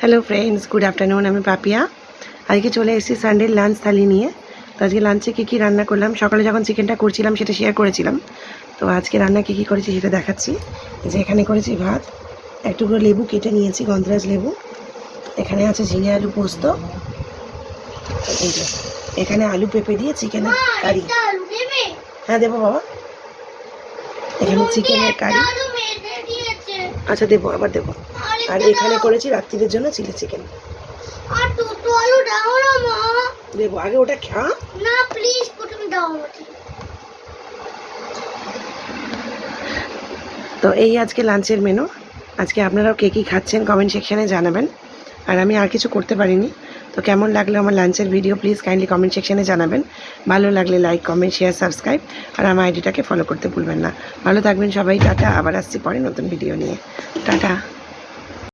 Hello friends, good afternoon. আমি পাপিয়া। আজকে চলে এসেছি সানডের লাঞ্চ থালি নিয়ে। তো আজকে লাঞ্চে কী রান্না করলাম, সকালে যখন চিকেনটা করছিলাম সেটা শেয়ার করেছিলাম। তো আজকে রান্না কী করেছি সেটা দেখাচ্ছি। যে এখানে করেছি ভাত, এক টুকরো লেবু কেটে নিয়েছি, গন্ধরাজ লেবু। এখানে আছে ঝিঙে আলু পোস্ত। এই যে এখানে আলু পেঁপে দিয়ে চিকেনের কারি। হ্যাঁ দেবো বাবা। এখানে চিকেনের কারি। আচ্ছা দেবো, আবার দেবো। আর এখানে করেছি রাত্রির জন্য চিলি চিকেন। আর দুটো আলু দাও না মা। দেবো, আগে ওটা খা না প্লিজ, প্রথমে দাও আমাকে। তো এই আজকে লাঞ্চের মেনু। আজকে আপনারাও কে কী খাচ্ছেন কমেন্ট সেকশানে জানাবেন। আর আমি আর কিছু করতে পারিনি। তো কেমন লাগলো আমার লাঞ্চের ভিডিও প্লিজ কাইন্ডলি কমেন্ট সেকশানে জানাবেন। ভালো লাগলে লাইক, কমেন্ট, শেয়ার, সাবস্ক্রাইব আর আমার আইডিটাকে ফলো করতে ভুলবেন না। ভালো থাকবেন সবাই। টাটা। আবার আসছি পরে নতুন ভিডিও নিয়ে। টাটা।